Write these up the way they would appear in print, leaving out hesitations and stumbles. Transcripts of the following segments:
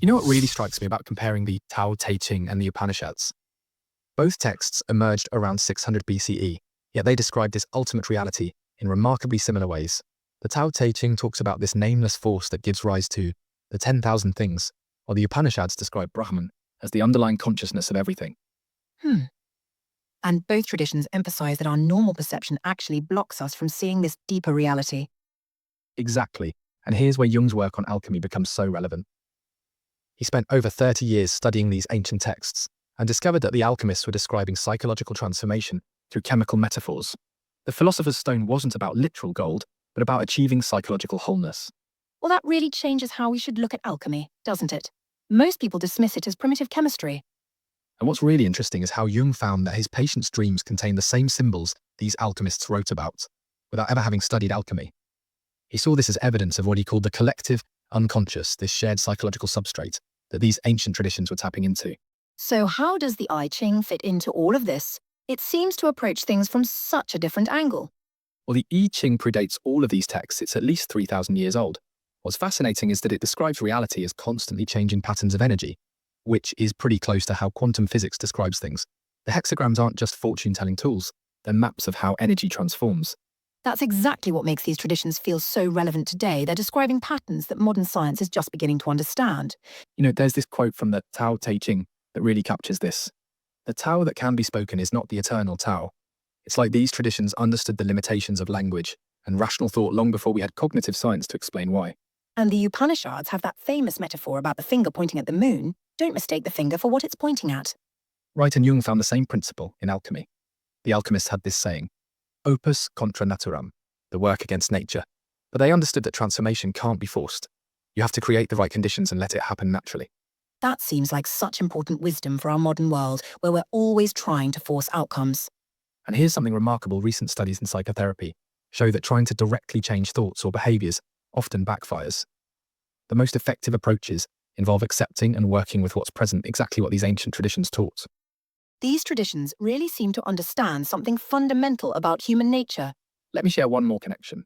You know what really strikes me about comparing the Tao Te Ching and the Upanishads? Both texts emerged around 600 BCE, yet they describe this ultimate reality in remarkably similar ways. The Tao Te Ching talks about this nameless force that gives rise to the 10,000 things, while the Upanishads describe Brahman as the underlying consciousness of everything. And both traditions emphasize that our normal perception actually blocks us from seeing this deeper reality. Exactly, and here's where Jung's work on alchemy becomes so relevant. He spent over 30 years studying these ancient texts and discovered that the alchemists were describing psychological transformation through chemical metaphors. The philosopher's stone wasn't about literal gold, but about achieving psychological wholeness. Well, that really changes how we should look at alchemy, doesn't it? Most people dismiss it as primitive chemistry. And what's really interesting is how Jung found that his patients' dreams contain the same symbols these alchemists wrote about, without ever having studied alchemy. He saw this as evidence of what he called the collective unconscious, this shared psychological substrate that these ancient traditions were tapping into. So how does the I Ching fit into all of this? It seems to approach things from such a different angle. Well, the I Ching predates all of these texts. It's at least 3,000 years old. What's fascinating is that it describes reality as constantly changing patterns of energy, which is pretty close to how quantum physics describes things. The hexagrams aren't just fortune-telling tools, they're maps of how energy transforms. That's exactly what makes these traditions feel so relevant today. They're describing patterns that modern science is just beginning to understand. There's this quote from the Tao Te Ching that really captures this. The Tao that can be spoken is not the eternal Tao. It's like these traditions understood the limitations of language and rational thought long before we had cognitive science to explain why. And the Upanishads have that famous metaphor about the finger pointing at the moon. Don't mistake the finger for what it's pointing at. Right, and Jung found the same principle in alchemy. The alchemists had this saying, opus contra naturam, the work against nature. But they understood that transformation can't be forced. You have to create the right conditions and let it happen naturally. That seems like such important wisdom for our modern world, where we're always trying to force outcomes. And here's something remarkable. Recent studies in psychotherapy show that trying to directly change thoughts or behaviors often backfires. The most effective approaches involve accepting and working with what's present, exactly what these ancient traditions taught. These traditions really seem to understand something fundamental about human nature. Let me share one more connection.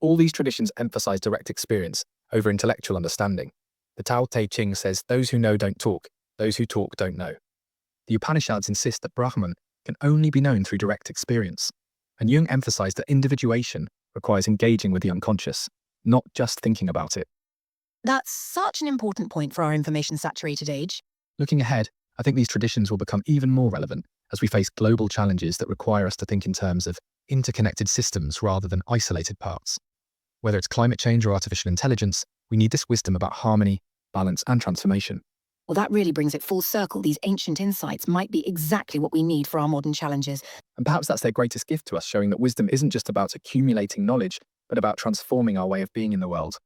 All these traditions emphasize direct experience over intellectual understanding. The Tao Te Ching says, those who know don't talk, those who talk don't know. The Upanishads insist that Brahman can only be known through direct experience. And Jung emphasized that individuation requires engaging with the unconscious, not just thinking about it. That's such an important point for our information-saturated age. Looking ahead, I think these traditions will become even more relevant as we face global challenges that require us to think in terms of interconnected systems rather than isolated parts. Whether it's climate change or artificial intelligence, we need this wisdom about harmony, balance, and transformation. Well, that really brings it full circle. These ancient insights might be exactly what we need for our modern challenges. And perhaps that's their greatest gift to us, showing that wisdom isn't just about accumulating knowledge, but about transforming our way of being in the world.